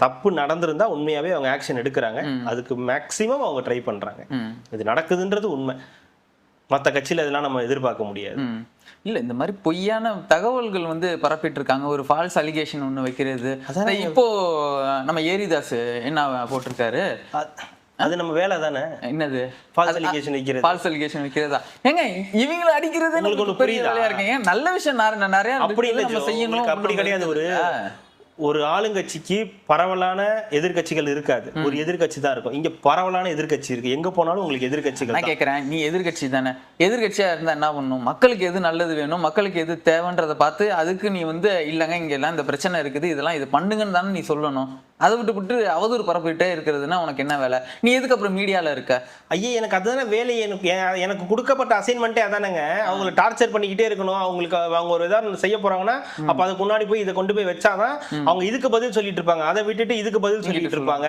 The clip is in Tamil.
தப்பு நடந்திருந்தா உண்மையாவே அவங்க ஆக்ஷன் எடுக்கிறாங்க. அதுக்கு மேக்சிமம் அவங்க ட்ரை பண்றாங்க. இது நடக்குதுன்றது உண்மை. மற்ற கட்சியில இதெல்லாம் நம்ம எதிர்பார்க்க முடியாது. இல்ல இந்த மாதிரி பொய்யான தகவல்கள் வந்து பரப்பிட்டு இருக்காங்க. ஒரு ஃபால்ஸ் அலிகேஷன் ஒண்ணு வைக்கிறது. இப்போ நம்ம ஏரிதாஸ் என்ன போட்டிருக்காரு, அது நம்ம வேலை தானே. என்னது ஃபால்ஸ் அலிகேஷன் வைக்கிறது? ஃபால்ஸ் அலிகேஷன் வைக்கிறதா? ஏங்க இவங்கள அடிக்கிறது உங்களுக்கு ஒண்ணு பெரிய வேலையா இருக்குங்க. நல்ல விஷயம் நிறைய அப்படி நம்ம செய்யணும். அப்படி கிடையாது. ஒரு ஆளுங்கட்சிக்கு பரவலான எதிர்கட்சிகள் இருக்காது. ஒரு எதிர்கட்சி தான் இருக்கும். இங்க பரவலான எதிர்கட்சி இருக்கு. எங்க போனாலும் உங்களுக்கு எதிர்கட்சிகள். நான் கேட்கறேன், நீ எதிர்கட்சி தானே. எதிர்கட்சியா இருந்தா என்ன பண்ணும்? மக்களுக்கு எது நல்லது வேணும், மக்களுக்கு எது தேவைன்றதை பார்த்து அதுக்கு நீ வந்து இல்லைங்க இங்க எல்லாம் இந்த பிரச்சனை இருக்குது, இதெல்லாம் இது பண்ணுங்கன்னு தானே நீ சொல்லணும். அதை விட்டு அவதூறு பரப்பிட்டே இருக்கிறதுனா உனக்கு என்ன வேலை? நீ எதுக்கு அப்புறம் மீடியால இருக்க? ஐயா, எனக்கு அதுதானே வேலை. எனக்கு கொடுக்கப்பட்ட அசைன்மெண்ட்டே அதானங்க. அவங்களை டார்ச்சர் பண்ணிக்கிட்டே இருக்கணும். அவங்க ஒரு ஏதாவது செய்ய போறாங்கன்னா அப்ப அதுக்கு முன்னாடி போய் இதை கொண்டு போய் வச்சாதான் அவங்க இதுக்கு பதில் சொல்லிட்டு இருப்பாங்க. அதை விட்டுட்டு இதுக்கு பதில் சொல்லிட்டு இருப்பாங்க.